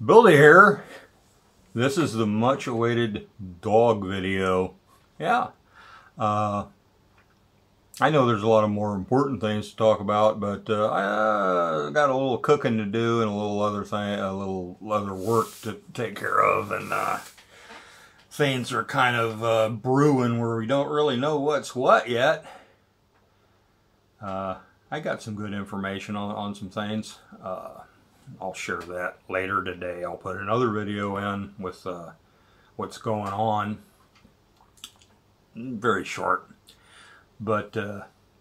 Billy here. This is the much awaited dog video. Yeah. I know there's a lot of more important things to talk about, but I got a little cooking to do and a little other work to take care of, and things are kind of brewing where we don't really know what's what yet. I got some good information on some things. I'll share that later today. I'll put another video in with what's going on. Very short. But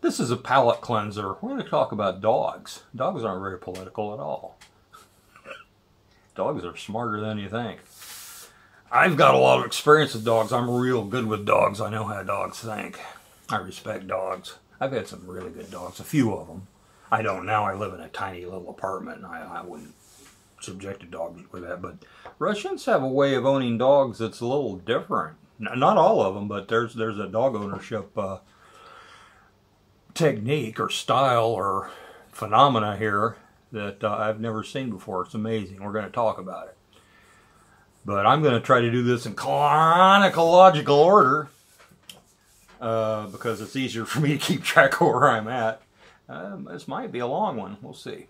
this is a palate cleanser. We're going to talk about dogs. Dogs aren't very political at all. Dogs are smarter than you think. I've got a lot of experience with dogs. I'm real good with dogs. I know how dogs think. I respect dogs. I've had some really good dogs, a few of them. I don't now. I live in a tiny little apartment, and I wouldn't subject a dog with that. But Russians have a way of owning dogs that's a little different. Not all of them, but there's a dog ownership technique or style or phenomena here that I've never seen before. It's amazing. We're going to talk about it. But I'm going to try to do this in chronological order because it's easier for me to keep track of where I'm at. This might be a long one. We'll see.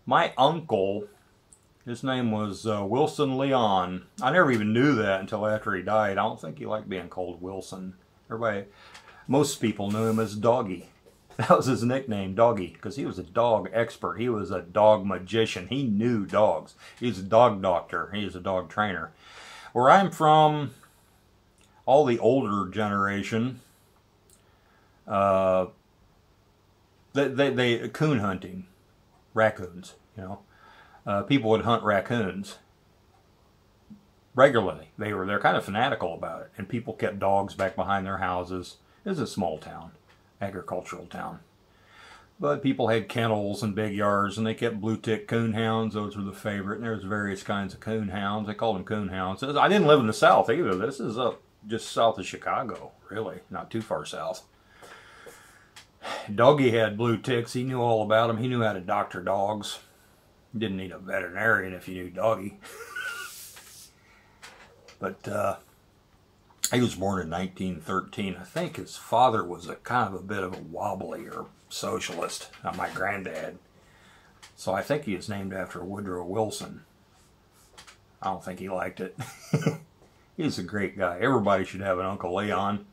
My uncle, his name was Wilson Leon. I never even knew that until after he died. I don't think he liked being called Wilson. Most people knew him as Doggie. That was his nickname, Doggie, because he was a dog expert. He was a dog magician. He knew dogs. He was a dog doctor. He was a dog trainer. Where I'm from, all the older generation, they coon hunting, raccoons, you know. People would hunt raccoons regularly. They're kind of fanatical about it, and people kept dogs back behind their houses. It was a small town, agricultural town, but people had kennels and big yards, and they kept blue-tick coon hounds. Those were the favorite, and there's various kinds of coon hounds. They called them coon hounds. I didn't live in the South either. This is up just south of Chicago, really, not too far south. Doggie had blue ticks. He knew all about them. He knew how to doctor dogs. You didn't need a veterinarian if you knew Doggie. But he was born in 1913. I think his father was a kind of a bit of a wobbly or socialist, my granddad. So I think he was named after Woodrow Wilson. I don't think he liked it. He's a great guy. Everybody should have an Uncle Leon.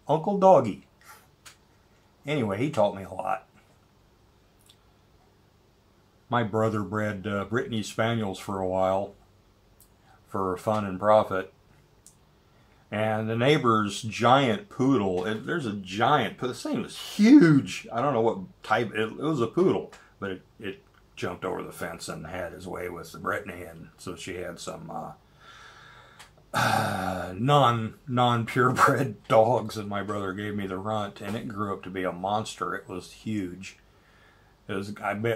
Uncle Doggie. Anyway, he taught me a lot. My brother bred Brittany Spaniels for a while for fun and profit. And the neighbor's giant poodle, there's a giant, this thing was huge. I don't know what type, it was a poodle, but it jumped over the fence and had his way with the Brittany, and so she had some non-purebred dogs, and my brother gave me the runt, and it grew up to be a monster. It was huge. It was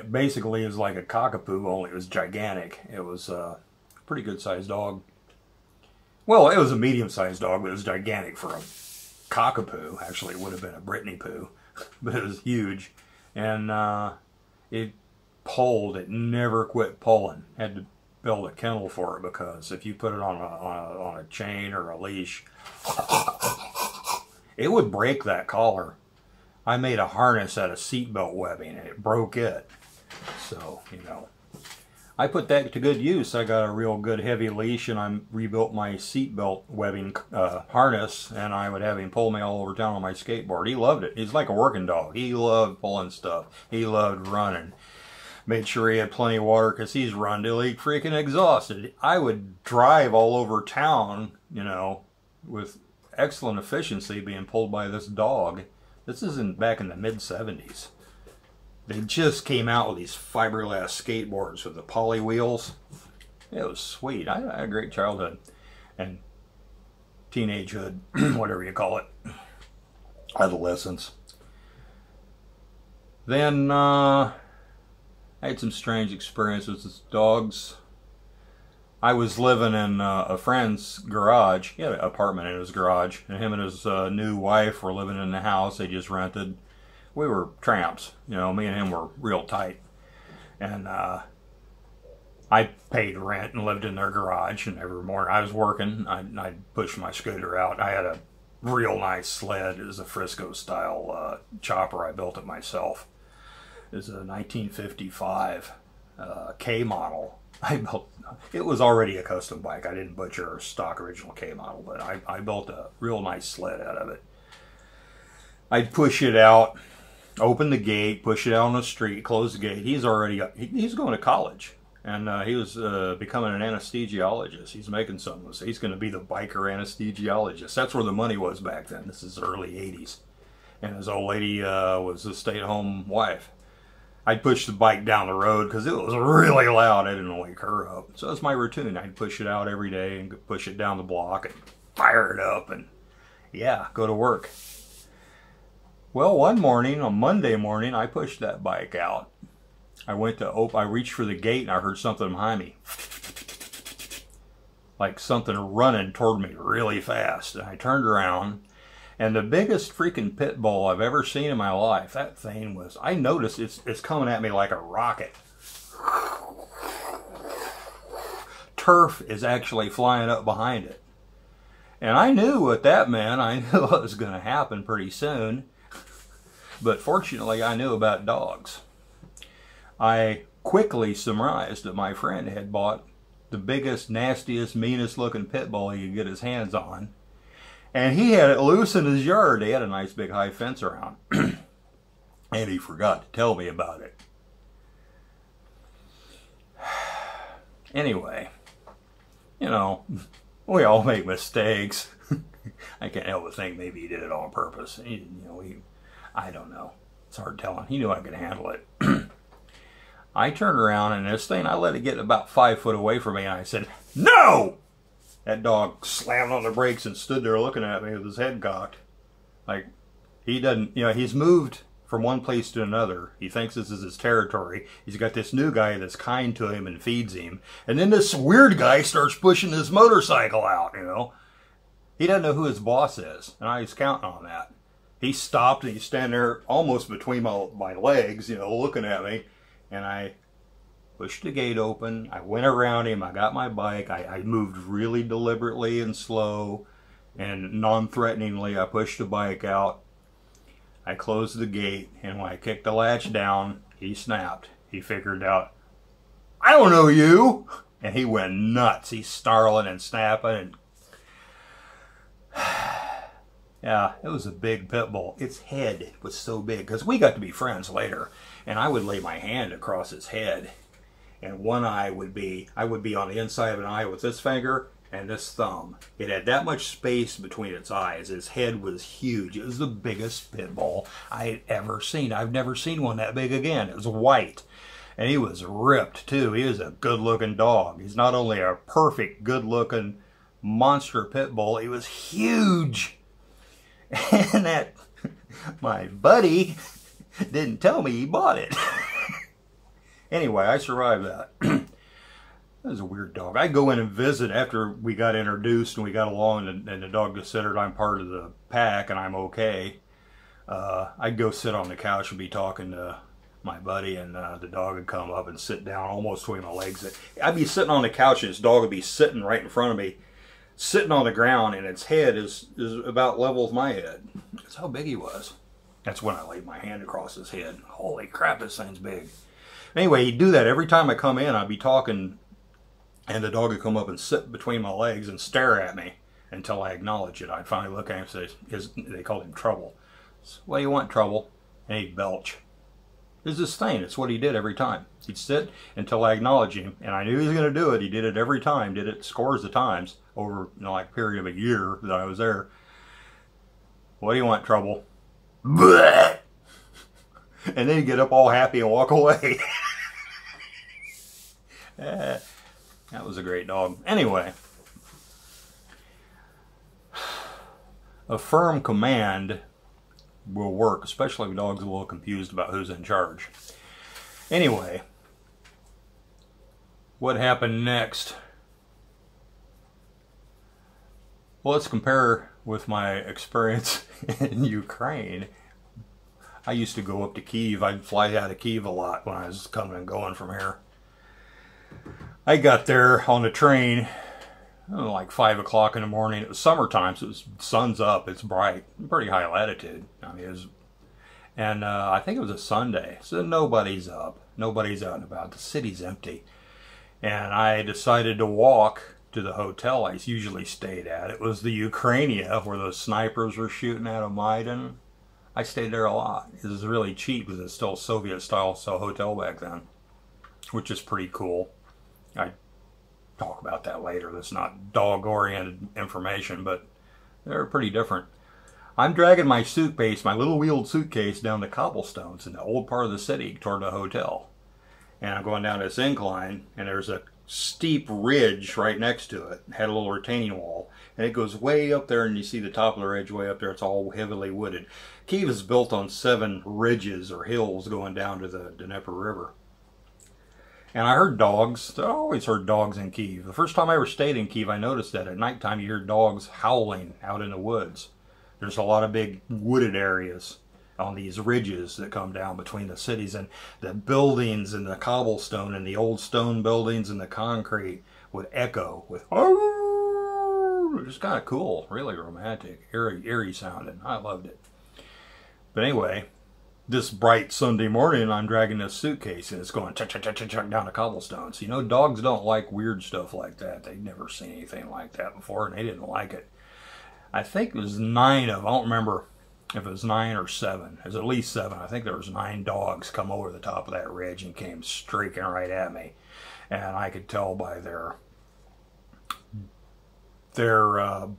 basically it was like a cockapoo, only it was gigantic. It was a pretty good sized dog. Well, it was a medium-sized dog, but it was gigantic for a cockapoo. Actually, it would have been a Brittany poo, but it was huge. And it pulled. It never quit pulling. Had to build a kennel for it, because if you put it on a chain or a leash, it would break that collar. I made a harness out of seatbelt webbing, and it broke it. So, you know, I put that to good use. I got a real good heavy leash, and I rebuilt my seatbelt webbing harness, and I would have him pull me all over town on my skateboard. He loved it. He's like a working dog. He loved pulling stuff. He loved running. Made sure he had plenty of water, because he's run till he freaking exhausted. I would drive all over town, you know, with excellent efficiency, being pulled by this dog. This isn't back in the mid-70s. They just came out with these fiberglass skateboards with the poly wheels. It was sweet. I had a great childhood and teenagehood, whatever you call it, adolescence. Then I had some strange experiences with dogs. I was living in a friend's garage. He had an apartment in his garage, and him and his new wife were living in the house they just rented. We were tramps, you know, me and him were real tight. And I paid rent and lived in their garage, and every morning I was working, I'd push my scooter out. I had a real nice sled. It was a Frisco style chopper. I built it myself. It was a 1955 K model. It was already a custom bike. I didn't butcher a stock original K model, but I built a real nice sled out of it. I'd push it out, open the gate, push it out on the street, close the gate. He's going to college, and he was becoming an anesthesiologist. He's making something. So he's going to be the biker anesthesiologist. That's where the money was back then. This is early 80s. And his old lady was a stay-at-home wife. I'd push the bike down the road because it was really loud. I didn't wake her up. So that's my routine. I'd push it out every day and push it down the block and fire it up and, yeah, go to work. Well, one morning, on Monday morning, I pushed that bike out. I reached for the gate and I heard something behind me. Like something running toward me really fast. And I turned around, and the biggest freaking pit bull I've ever seen in my life, that thing was, I noticed it's coming at me like a rocket. Turf is actually flying up behind it. And I knew what that meant. I knew what was going to happen pretty soon. But fortunately, I knew about dogs. I quickly surmised that my friend had bought the biggest, nastiest, meanest looking pit bull he could get his hands on. And he had it loose in his yard. They had a nice big high fence around. And he forgot to tell me about it. Anyway, you know, we all make mistakes. I can't help but think maybe he did it on purpose. I don't know. It's hard telling. He knew I could handle it. I turned around, and this thing, I let it get about 5 foot away from me, and I said, "No!" That dog slammed on the brakes and stood there looking at me with his head cocked. Like, he doesn't, he's moved from one place to another. He thinks this is his territory. He's got this new guy that's kind to him and feeds him. And then this weird guy starts pushing his motorcycle out, He doesn't know who his boss is, and I was counting on that. He stopped, and he's standing there almost between my legs, looking at me. And I pushed the gate open. I went around him. I got my bike. I moved really deliberately and slow and non-threateningly. I pushed the bike out. I closed the gate. And when I kicked the latch down, he snapped. He figured out, "I don't know you." And he went nuts. He's snarling and snapping. And yeah, it was a big pit bull. Its head was so big, because we got to be friends later, and I would lay my hand across his head, and one eye I would be on the inside of an eye with this finger and this thumb. It had that much space between its eyes. Its head was huge. It was the biggest pit bull I had ever seen. I've never seen one that big again. It was white, and he was ripped too. He was a good-looking dog. He's not only a perfect, good-looking monster pit bull, he was huge. And my buddy didn't tell me he bought it. Anyway, I survived that. That was a weird dog. I'd go in and visit after we got introduced and we got along, and the dog considered I'm part of the pack and I'm okay. I'd go sit on the couch and be talking to my buddy, and the dog would come up and sit down almost between my legs. I'd be sitting on the couch, and this dog would be sitting right in front of me, sitting on the ground, and its head is about level with my head. That's how big he was. That's when I laid my hand across his head. Holy crap, this thing's big. Anyway, he'd do that every time I come in. I'd be talking, and the dog would come up and sit between my legs and stare at me until I acknowledge it. I'd finally look at him and say, they called him Trouble. So, "What do you want, Trouble?" And he'd belch. It was his thing. It's what he did every time. He'd sit until I acknowledged him, and I knew he was going to do it. He did it every time, did it scores of times over like a period of a year that I was there. "What do you want, Trouble?" Bleh! And then he'd get up all happy and walk away. That was a great dog. Anyway, a firm command will work, especially if dogs are a little confused about who's in charge. Anyway, what happened next? Well, let's compare with my experience in Ukraine. I used to go up to Kyiv. I'd fly out of Kyiv a lot when I was coming and going from here. I got there on the train, I don't know, like 5 o'clock in the morning. It was summertime, so the sun's up, it's bright, pretty high latitude. I mean, it was, and I think it was a Sunday, so nobody's up, nobody's out and about. The city's empty, and I decided to walk to the hotel I usually stayed at. It was the Ukrainia, where those snipers were shooting out of Maidan. I stayed there a lot. It was really cheap because it's still a Soviet-style hotel back then, which is pretty cool. I talk about that later. That's not dog-oriented information, but they're pretty different. I'm dragging my suitcase, my little wheeled suitcase, down the cobblestones in the old part of the city toward the hotel. And I'm going down this incline, and there's a steep ridge right next to it. It had a little retaining wall, and it goes way up there, and you see the top of the ridge way up there. It's all heavily wooded. Kiev is built on 7 ridges or hills going down to the Dnieper River. And I heard dogs. I always heard dogs in Kiev. The first time I ever stayed in Kiev, I noticed that at nighttime you hear dogs howling out in the woods. There's a lot of big wooded areas on these ridges that come down between the cities, and the buildings and the cobblestone and the old stone buildings and the concrete would echo with "oh." It was kind of cool, really romantic, eerie sounding. I loved it. But anyway, this bright Sunday morning, I'm dragging this suitcase and it's going chuck, chuck, chuck, chuck, chuck down the cobblestones. You know, dogs don't like weird stuff like that. They'd never seen anything like that before, and they didn't like it. I think it was 9 of them. I don't remember if it was 9 or 7. It was at least 7. I think there was 9 dogs come over the top of that ridge and came streaking right at me. And I could tell by their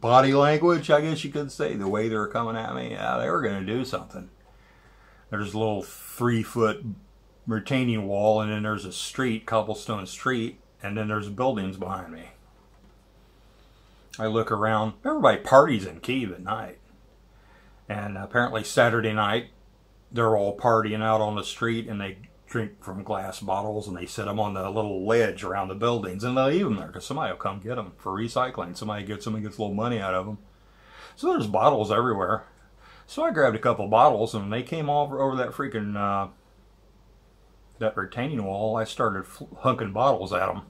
body language, I guess you could say, the way they were coming at me. Yeah, they were going to do something. There's a little 3-foot retaining wall, and then there's a street, cobblestone street, and then there's buildings behind me. I look around. Everybody parties in Kiev at night. And apparently Saturday night, they're all partying out on the street, and they drink from glass bottles, and they set them on the little ledge around the buildings, and they'll leave them there because somebody will come get them for recycling. Somebody gets them and gets a little money out of them. So there's bottles everywhere. So I grabbed a couple bottles, and when they came over that freaking that retaining wall, I started hunking bottles at them.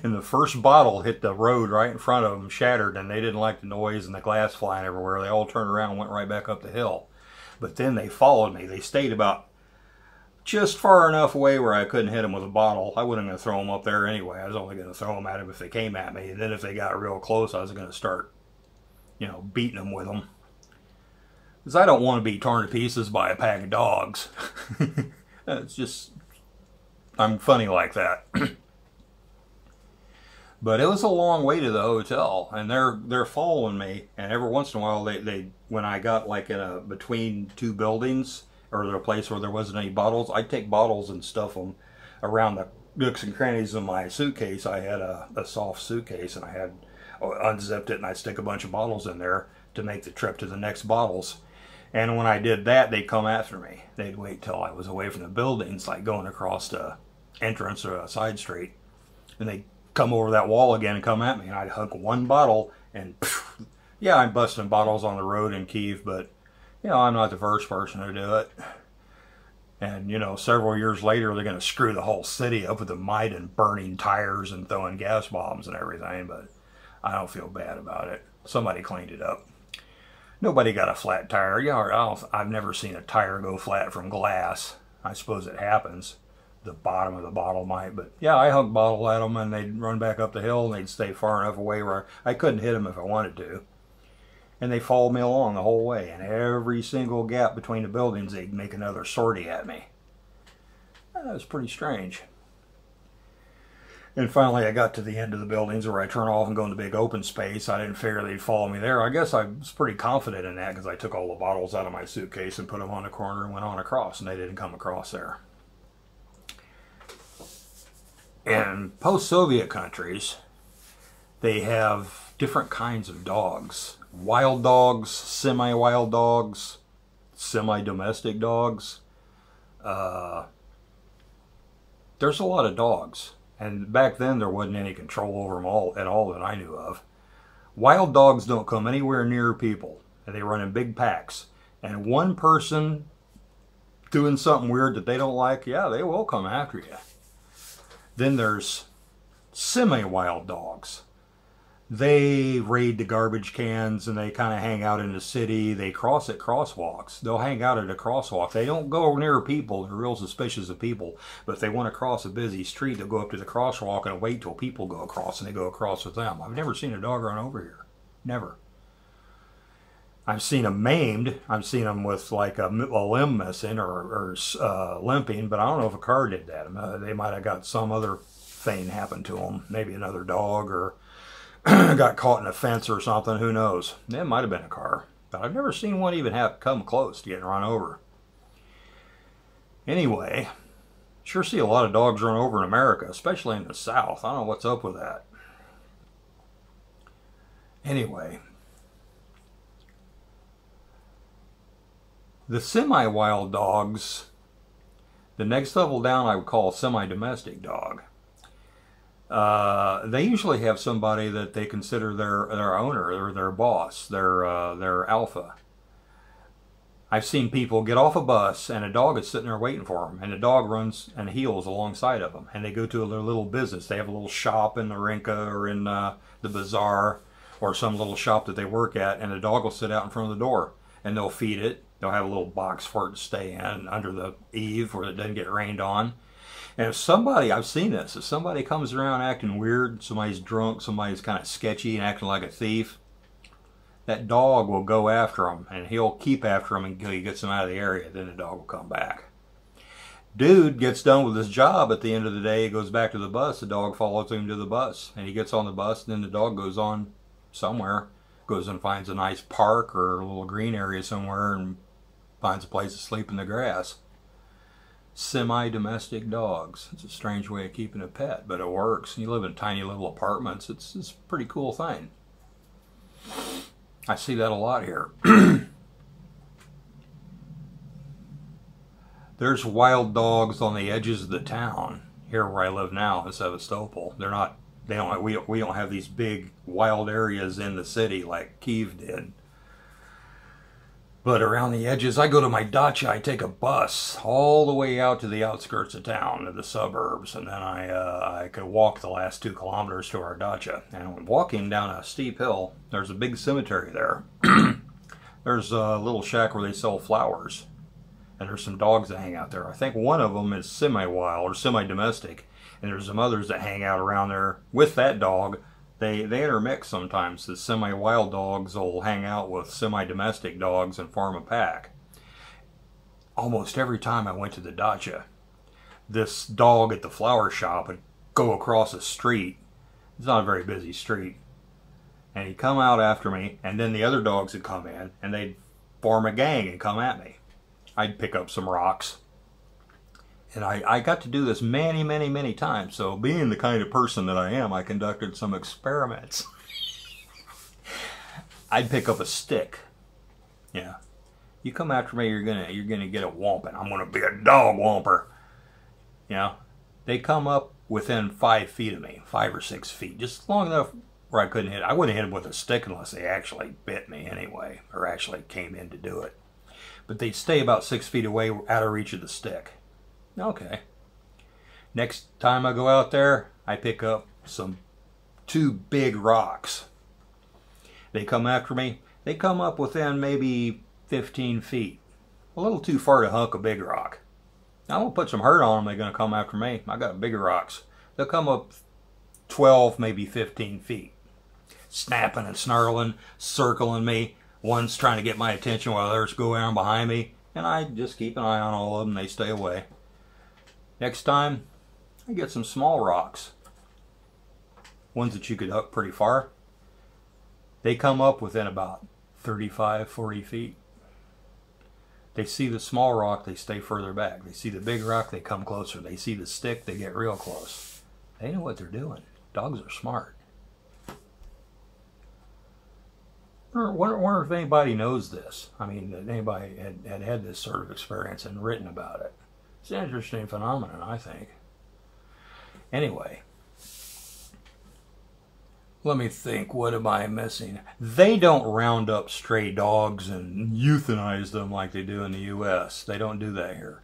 And the first bottle hit the road right in front of them, shattered, and they didn't like the noise and the glass flying everywhere. They all turned around and went right back up the hill. But then they followed me. They stayed about just far enough away where I couldn't hit them with a bottle. I wasn't going to throw them up there anyway. I was only going to throw them at them if they came at me. And then if they got real close, I was going to start, you know, beating them with them. Because I don't want to be torn to pieces by a pack of dogs. It's just, I'm funny like that. But it was a long way to the hotel, and they're following me. And every once in a while, they when I got like in a between 2 buildings or a place where there wasn't any bottles, I'd take bottles and stuff them around the nooks and crannies of my suitcase. I had a soft suitcase, and I had unzipped it, and I'd stick a bunch of bottles in there to make the trip to the next bottles. And when I did that, they'd come after me. They'd wait till I was away from the buildings, like going across the entrance or a side street, and they'd come over that wall again and come at me, and I'd hunk one bottle, and phew, yeah, I'm busting bottles on the road in Kiev, but you know, I'm not the first person to do it. And you know, several years later, they're going to screw the whole city up with the Maidan burning tires and throwing gas bombs and everything, but I don't feel bad about it. Somebody cleaned it up. Nobody got a flat tire. Yeah, I've never seen a tire go flat from glass. I suppose it happens. The bottom of the bottle might, but yeah, I hunked bottle at them, and they'd run back up the hill, and they'd stay far enough away where I couldn't hit them if I wanted to. And they followed me along the whole way, and every single gap between the buildings, they'd make another sortie at me. That was pretty strange. And finally, I got to the end of the buildings where I turn off and go into the big open space. I didn't figure they'd follow me there. I guess I was pretty confident in that because I took all the bottles out of my suitcase and put them on the corner and went on across, and they didn't come across there. In post-Soviet countries, they have different kinds of dogs. Wild dogs, semi-wild dogs, semi-domestic dogs. There's a lot of dogs. And back then, there wasn't any control over them all at all that I knew of. Wild dogs don't come anywhere near people. And they run in big packs. And one person doing something weird that they don't like, yeah, they will come after you. Then there's semi-wild dogs. They raid the garbage cans and they kind of hang out in the city. They cross at crosswalks. They'll hang out at a crosswalk. They don't go near people. They're real suspicious of people. But if they want to cross a busy street, they'll go up to the crosswalk and wait till people go across, and they go across with them. I've never seen a dog run over here. Never. I've seen them maimed. I've seen them with like a limb missing or limping, but I don't know if a car did that. They might have got some other thing happen to them. Maybe another dog, or got caught in a fence or something. Who knows? It might have been a car. But I've never seen one even have come close to getting run over. Anyway, sure see a lot of dogs run over in America, especially in the South. I don't know what's up with that. Anyway, the semi-wild dogs, the next level down I would call a semi-domestic dog. They usually have somebody that they consider their owner or their boss, their alpha. I've seen people get off a bus and a dog is sitting there waiting for them, and the dog runs and heels alongside of them, and they go to their little business. They have a little shop in the Rinka or in the bazaar or some little shop that they work at, and the dog will sit out in front of the door, and they'll feed it. They'll have a little box for it to stay in under the eave where it doesn't get rained on. And if somebody, I've seen this, if somebody comes around acting weird, somebody's drunk, somebody's kind of sketchy and acting like a thief, that dog will go after him, and he'll keep after him until he gets him out of the area. Then the dog will come back. Dude gets done with his job at the end of the day, he goes back to the bus, the dog follows him to the bus, and he gets on the bus, and then the dog goes on somewhere, goes and finds a nice park or a little green area somewhere and finds a place to sleep in the grass. Semi-domestic dogs. It's a strange way of keeping a pet, but it works. You live in tiny little apartments. It's a pretty cool thing. I see that a lot here. There's wild dogs on the edges of the town here where I live now in Sevastopol. We don't have these big wild areas in the city like Kiev did. But around the edges, I go to my dacha, I take a bus all the way out to the outskirts of town, to the suburbs, and then I could walk the last 2 kilometers to our dacha. And walking down a steep hill, there's a big cemetery there. There's a little shack where they sell flowers, and there's some dogs that hang out there. I think one of them is semi-wild or semi-domestic, and there's some others that hang out around there with that dog. They intermix sometimes. The semi-wild dogs will hang out with semi-domestic dogs and form a pack. Almost every time I went to the dacha, this dog at the flower shop would go across a street. It's not a very busy street. And he'd come out after me, and then the other dogs would come in, and they'd form a gang and come at me. I'd pick up some rocks. And I got to do this many, many, many times. So being the kind of person that I am, I conducted some experiments. I'd pick up a stick. Yeah. You come after me, you're gonna get a whomping. I'm gonna be a dog whomper. Yeah. They come up within 5 feet of me, 5 or 6 feet, just long enough where I couldn't hit. I wouldn't hit them with a stick unless they actually bit me anyway, or actually came in to do it. But they'd stay about 6 feet away, out of reach of the stick. Okay. Next time I go out there, I pick up 2 big rocks. They come after me. They come up within maybe 15 feet. A little too far to hunk a big rock. Now, I'm going to put some hurt on them. They're going to come after me. I got bigger rocks. They'll come up 12, maybe 15 feet. Snapping and snarling, circling me. One's trying to get my attention while others go around behind me. And I just keep an eye on all of them. They stay away. Next time, I get some small rocks. Ones that you could hook pretty far. They come up within about 35, 40 feet. They see the small rock, they stay further back. They see the big rock, they come closer. They see the stick, they get real close. They know what they're doing. Dogs are smart. I wonder if anybody knows this. I mean, that anybody had this sort of experience and written about it. It's an interesting phenomenon, I think. Anyway, let me think. What am I missing? They don't round up stray dogs and euthanize them like they do in the U.S. They don't do that here.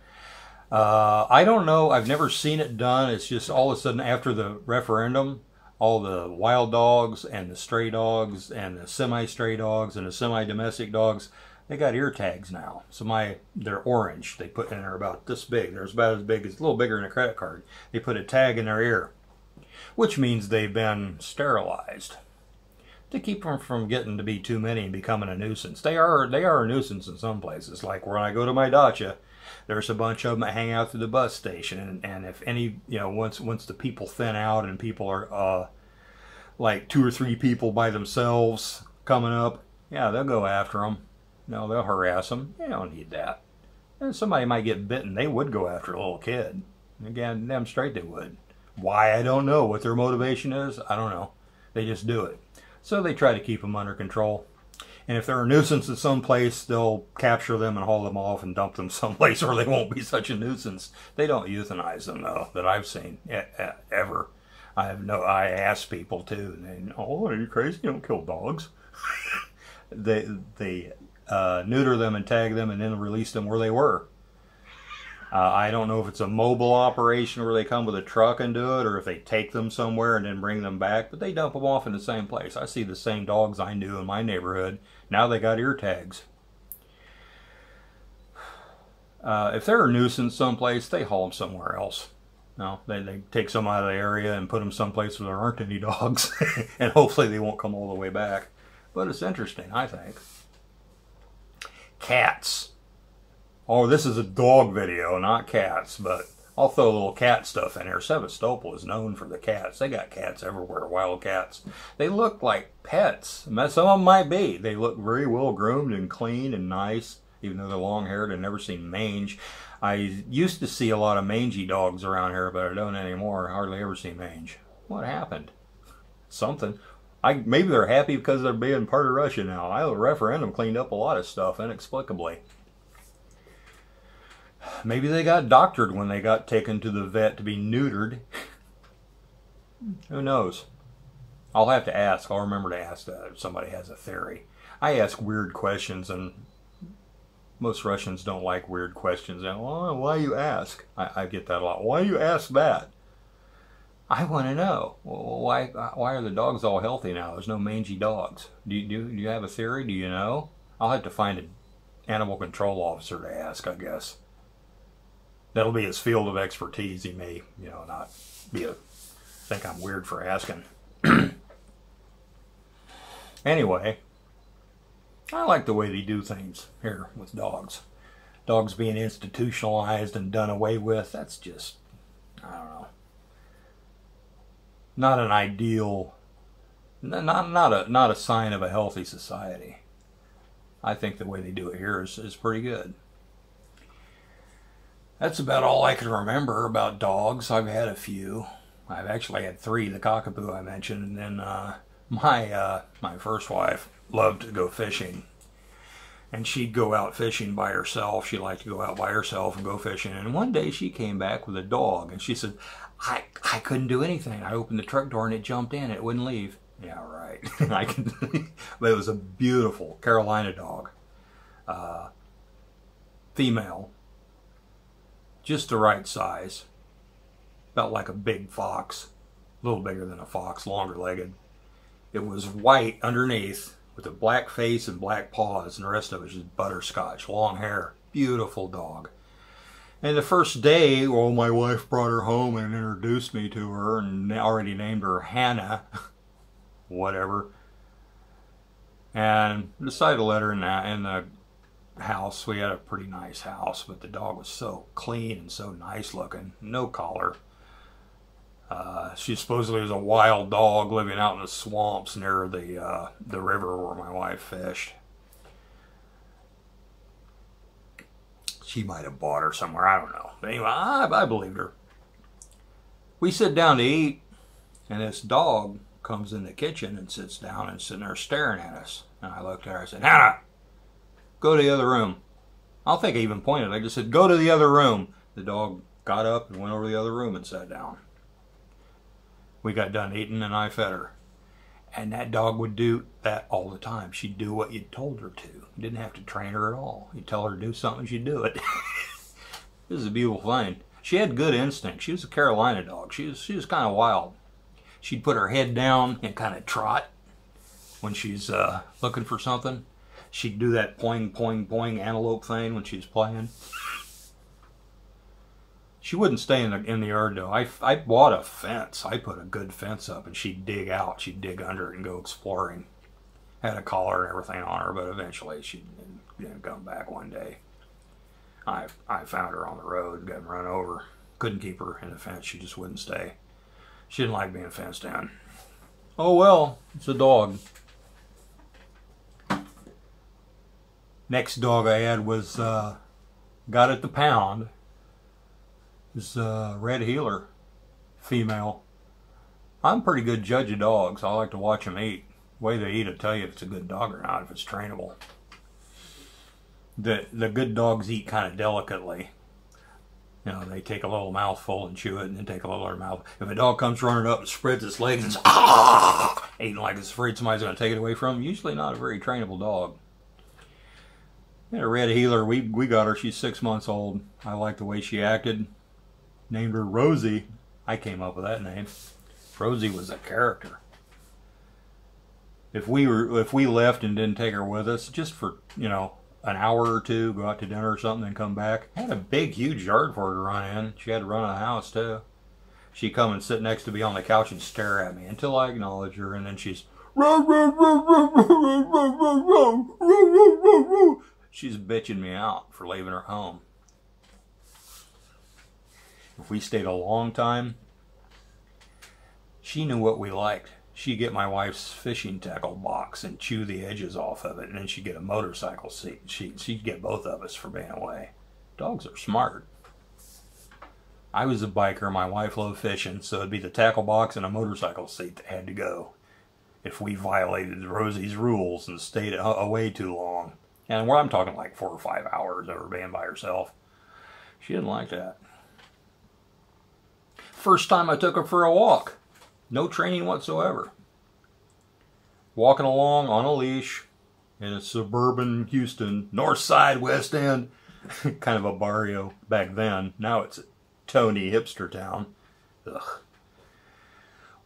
I don't know. I've never seen it done. It's just all of a sudden after the referendum, all the wild dogs and the stray dogs and the semi-stray dogs and the semi-domestic dogs, they got ear tags now. So they're orange. They put in there about this big. They're about as big as, a little bigger than a credit card. They put a tag in their ear, which means they've been sterilized to keep them from getting to be too many and becoming a nuisance. They are a nuisance in some places. Like when I go to my dacha, there's a bunch of them that hang out through the bus station, and if any, once the people thin out and people are like 2 or 3 people by themselves coming up, yeah, they'll go after them. No, they'll harass them. They don't need that. And somebody might get bitten. They would go after a little kid. Again, damn straight they would. Why, I don't know. What their motivation is, I don't know. They just do it. So they try to keep them under control. And if they're a nuisance at some place, they'll capture them and haul them off and dump them someplace where they won't be such a nuisance. They don't euthanize them, though, that I've seen, ever. I ask people, too. And they, oh, are you crazy? You don't kill dogs. They neuter them and tag them and then release them where they were. I don't know if it's a mobile operation where they come with a truck and do it, or if they take them somewhere and then bring them back, but they dump them off in the same place. I see the same dogs I knew in my neighborhood. Now they got ear tags. If they're a nuisance someplace, they haul them somewhere else. No, they take some out of the area and put them someplace where there aren't any dogs, and hopefully they won't come all the way back. But it's interesting, I think. Cats. Oh, this is a dog video, not cats, but I'll throw a little cat stuff in here. Sevastopol is known for the cats. They got cats everywhere, wild cats. They look like pets. Some of them might be. They look very well groomed and clean and nice, even though they're long-haired. I've never seen mange. I used to see a lot of mangy dogs around here, but I don't anymore. I hardly ever see mange. What happened? Something. Maybe they're happy because they're being part of Russia now. The referendum cleaned up a lot of stuff inexplicably. Maybe they got doctored when they got taken to the vet to be neutered. Who knows? I'll have to ask. I'll remember to ask that if somebody has a theory. I ask weird questions, and most Russians don't like weird questions. And well, why you ask? I get that a lot. Why you ask that? I want to know. Well, why are the dogs all healthy now? There's no mangy dogs. Do you have a theory? Do you know? I'll have to find an animal control officer to ask, I guess. That'll be his field of expertise. He may, not think I'm weird for asking. Anyway, I like the way they do things here with dogs. Dogs being institutionalized and done away with, that's just, I don't know. Not an ideal, not a sign of a healthy society. I think the way they do it here is pretty good. That's about all I can remember about dogs. I've had a few. I've actually had 3, the cockapoo I mentioned, and then my first wife loved to go fishing. And she'd go out fishing by herself. She liked to go out by herself and go fishing. And one day she came back with a dog, and she said, I couldn't do anything. I opened the truck door and it jumped in. It wouldn't leave. Yeah, right. But it was a beautiful Carolina dog. Female. Just the right size. Felt like a big fox. A little bigger than a fox, longer legged. It was white underneath with a black face and black paws, and the rest of it was just butterscotch, long hair. Beautiful dog. And the first day, well, my wife brought her home and introduced me to her and already named her Hannah. Whatever. And decided to let her in the house. We had a pretty nice house, but the dog was so clean and so nice looking. No collar. She supposedly was a wild dog living out in the swamps near the river where my wife fished. She might have bought her somewhere. I don't know. But anyway, I believed her. We sit down to eat, and this dog comes in the kitchen and sits down and sitting there staring at us. And I looked at her and I said, Hannah, go to the other room. I don't think I even pointed. I just said, go to the other room. The dog got up and went over to the other room and sat down. We got done eating and I fed her. And that dog would do that all the time. She'd do what you told her to. You didn't have to train her at all. You tell her to do something, she'd do it. This is a beautiful thing. She had good instinct. She was a Carolina dog. She was kind of wild. She'd put her head down and kind of trot when she's looking for something. She'd do that poing, poing, poing antelope thing when she's playing. She wouldn't stay in the yard though. I bought a fence. I put a good fence up, and she'd dig out. She'd dig under it and go exploring. Had a collar and everything on her, but eventually she didn't come back one day. I found her on the road, got run over. Couldn't keep her in the fence. She just wouldn't stay. She didn't like being fenced in. Oh well, it's a dog. Next dog I had was got at the pound. Is red heeler, female. I'm a pretty good judge of dogs. I like to watch them eat. The way they eat will tell you if it's a good dog or not, if it's trainable. The good dogs eat kind of delicately. You know, they take a little mouthful and chew it, and then take a little other mouthful. If a dog comes running up and spreads its legs and eating like it's afraid somebody's going to take it away from him, usually not a very trainable dog. And a red heeler, we got her. She's 6 months old. I like the way she acted. Named her Rosie. I came up with that name. Rosie was a character. If we left and didn't take her with us, just for, you know, an hour or two, go out to dinner or something, and come back. I had a big, huge yard for her to run in. She had to run in the house too. She'd come and sit next to me on the couch and stare at me until I acknowledge her, and then she's bitching me out for leaving her home. If we stayed a long time, she knew what we liked. She'd get my wife's fishing tackle box and chew the edges off of it, and then she'd get a motorcycle seat. She'd get both of us for being away. Dogs are smart. I was a biker. My wife loved fishing, so it'd be the tackle box and a motorcycle seat that had to go if we violated Rosie's rules and stayed away too long. And where I'm talking like 4 or 5 hours of her being by herself. She didn't like that. First time I took her for a walk. No training whatsoever. Walking along on a leash in a suburban Houston, north side, west end. Kind of a barrio back then. Now it's a Tony hipster town. Ugh.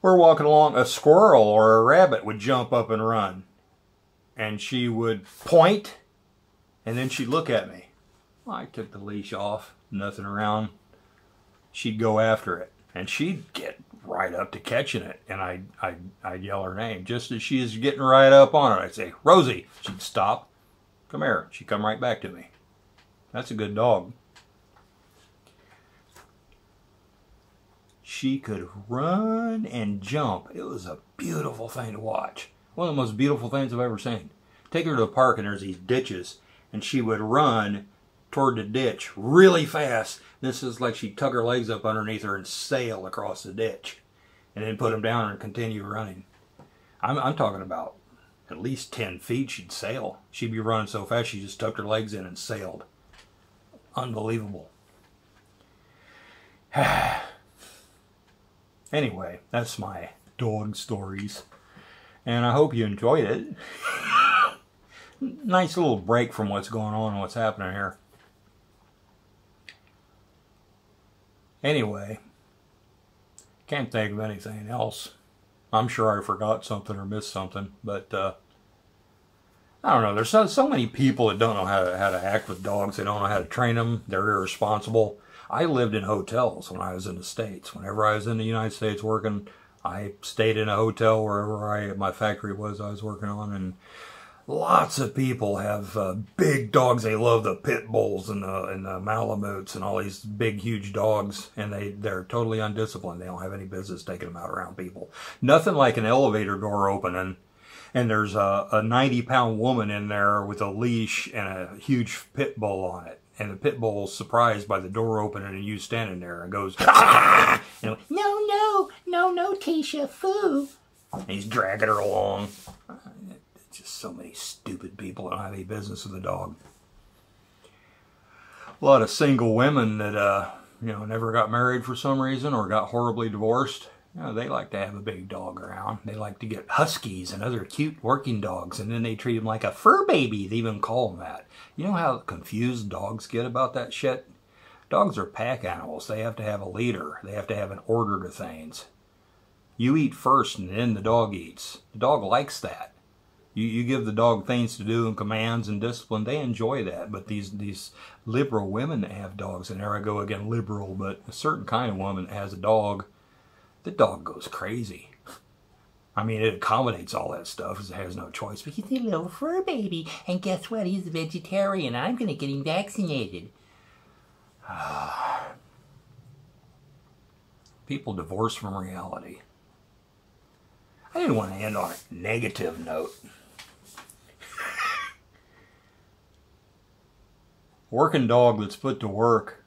We're walking along, a squirrel or a rabbit would jump up and run. And she would point, and then she'd look at me. I took the leash off, nothing around. She'd go after it, and she'd get right up to catching it, and I'd yell her name. Just as she's getting right up on it, I'd say, Rosie. She'd stop. Come here. She'd come right back to me. That's a good dog. She could run and jump. It was a beautiful thing to watch. One of the most beautiful things I've ever seen. Take her to the park, and there's these ditches, and she would run toward the ditch really fast. This is like she'd tuck her legs up underneath her and sail across the ditch, and then put them down and continue running. I'm talking about at least 10 feet she'd sail. She'd be running so fast she just tucked her legs in and sailed. Unbelievable. Anyway, that's my dog stories, and I hope you enjoyed it. Nice little break from what's going on and what's happening here. Anyway, can't think of anything else. I'm sure I forgot something or missed something, but I don't know. There's so many people that don't know how to act with dogs. They don't know how to train them. They're irresponsible. I lived in hotels when I was in the States. Whenever I was in the United States working, I stayed in a hotel wherever my factory was I was working on, and lots of people have big dogs. They love the pit bulls and the Malamutes and all these big, huge dogs, and they're totally undisciplined. They don't have any business taking them out around people. Nothing like an elevator door opening, and there's a 90-pound woman in there with a leash and a huge pit bull on it. And the pit bull's surprised by the door opening and you standing there, and goes, ah! And no, Tisha, foo. And he's dragging her along. Just so many stupid people that don't have any business with a dog. A lot of single women that never got married for some reason or got horribly divorced. They like to have a big dog around. They like to get huskies and other cute working dogs, and then they treat them like a fur baby. They even call them that. You know how confused dogs get about that shit? Dogs are pack animals. They have to have a leader. They have to have an order to things. You eat first and then the dog eats. The dog likes that. You give the dog things to do and commands and discipline. They enjoy that. But these liberal women that have dogs, and there I go again, liberal, but a certain kind of woman that has a dog, the dog goes crazy. I mean, it accommodates all that stuff because it has no choice. But he's a little fur baby, and guess what? He's a vegetarian. I'm going to get him vaccinated. People divorce from reality. I didn't want to end on a negative note. Working dog that's put to work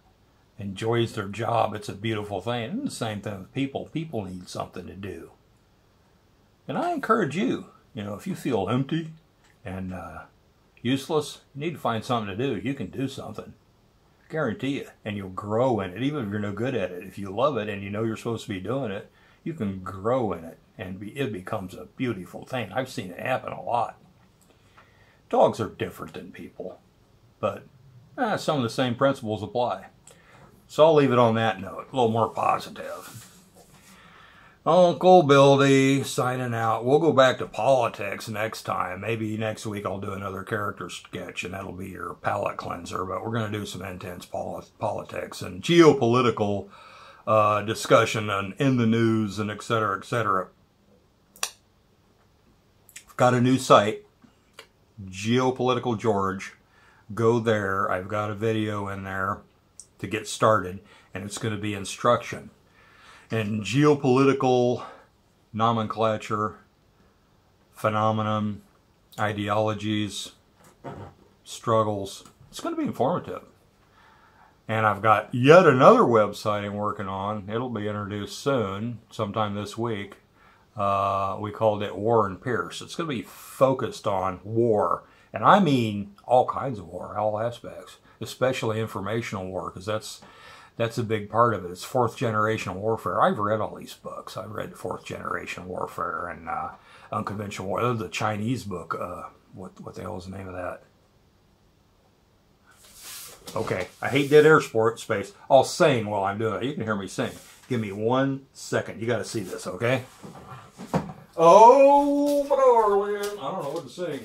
enjoys their job. It's a beautiful thing. And the same thing with people. People need something to do. And I encourage you, if you feel empty and useless, you need to find something to do. You can do something. Guarantee you. And you'll grow in it, even if you're no good at it. If you love it and you know you're supposed to be doing it, you can grow in it. And it becomes a beautiful thing. I've seen it happen a lot. Dogs are different than people. But some of the same principles apply. So I'll leave it on that note, a little more positive. Uncle Bildy signing out. We'll go back to politics next time. Maybe next week I'll do another character sketch, and that'll be your palate cleanser. But we're going to do some intense politics and geopolitical discussion and in the news and et cetera, et cetera. I've got a new site, Geopolitical George. Go there. I've got a video in there to get started, and it's going to be instruction. And geopolitical nomenclature, phenomenon, ideologies, struggles. It's going to be informative. And I've got yet another website I'm working on. It'll be introduced soon, sometime this week. We called it War and Pierce. It's going to be focused on war. And I mean all kinds of war, all aspects, especially informational war, because that's a big part of it. It's fourth generation warfare. I've read all these books. I've read fourth generation warfare and unconventional war. There's the Chinese book. What the hell is the name of that? Okay, I hate dead air space. I'll sing while I'm doing it. You can hear me sing. Give me 1 second. You got to see this, okay? Oh, my darling. I don't know what to sing.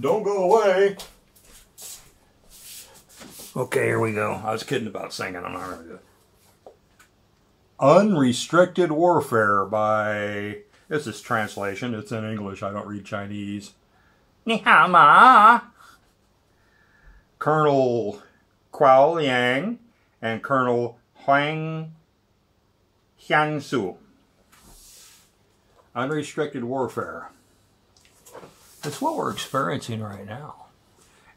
Don't go away. Okay, here we go. I was kidding about singing. I'm not going to do it. Unrestricted Warfare by... This is translation. It's in English. I don't read Chinese. Ni hao ma. Colonel Kuo Liang and Colonel Huang Xiangsu. Unrestricted warfare. It's what we're experiencing right now.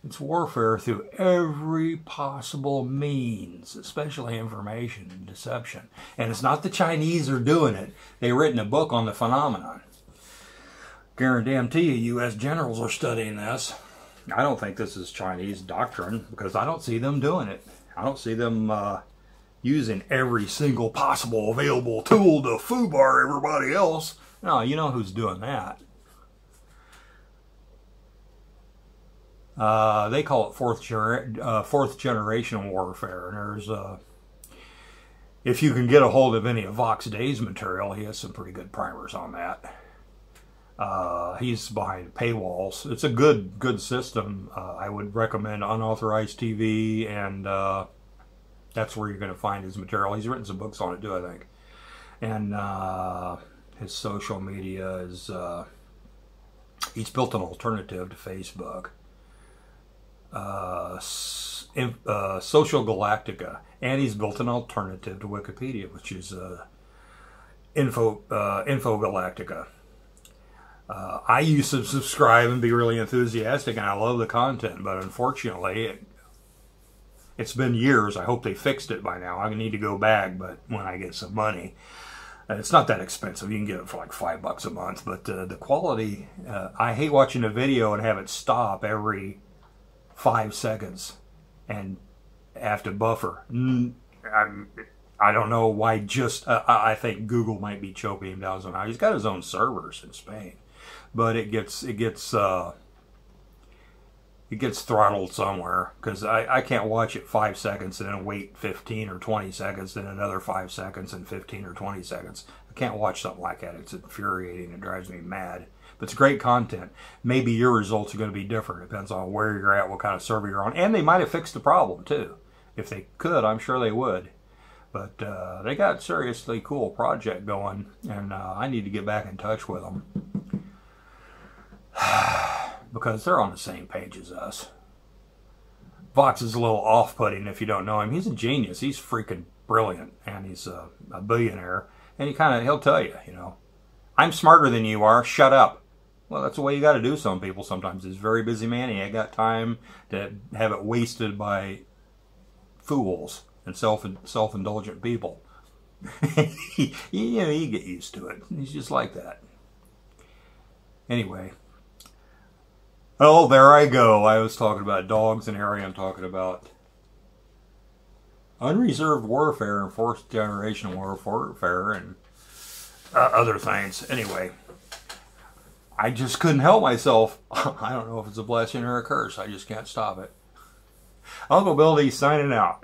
It's warfare through every possible means, especially information and deception. And it's not the Chinese are doing it. They've written a book on the phenomenon. Guarantee you, U.S. generals are studying this. I don't think this is Chinese doctrine because I don't see them doing it. I don't see them using every single possible available tool to foobar everybody else. No, you know who's doing that. They call it fourth generation warfare. And there's if you can get a hold of any of Vox Day's material, he has some pretty good primers on that. He's behind paywalls. It's a good system. I would recommend Unauthorized TV, and that's where you're going to find his material. He's written some books on it too, I think. And his social media is he's built an alternative to Facebook. Social Galactica, and he's built an alternative to Wikipedia, which is Info Galactica. I used to subscribe and be really enthusiastic, and I love the content, but unfortunately, it's been years. I hope they fixed it by now. I need to go back, but when I get some money. It's not that expensive. You can get it for like $5 a month, but the quality, I hate watching a video and have it stop every 5 seconds and have to buffer. I don't know why. I think Google might be choking him down somehow. He's got his own servers in Spain, but it gets it gets throttled somewhere, because I can't watch it 5 seconds and then wait 15 or 20 seconds, then another 5 seconds and 15 or 20 seconds. I can't watch something like that. It's infuriating. It drives me mad. But it's great content. Maybe your results are going to be different. It depends on where you're at, what kind of server you're on. And they might have fixed the problem, too. If they could, I'm sure they would. But they got a seriously cool project going, and I need to get back in touch with them. Because they're on the same page as us. Vox is a little off-putting if you don't know him. He's a genius. He's freaking brilliant, and he's a billionaire. And he'll tell you, you know, I'm smarter than you are. Shut up. Well, that's the way you got to do some people sometimes. He's a very busy man. He ain't got time to have it wasted by fools and self-indulgent people. You get used to it. He's just like that. Anyway. Oh, there I go. I was talking about dogs, and here I am talking about unreserved warfare and fourth generation warfare and other things. Anyway, I just couldn't help myself. I don't know if it's a blessing or a curse. I just can't stop it. Uncle Billy signing out.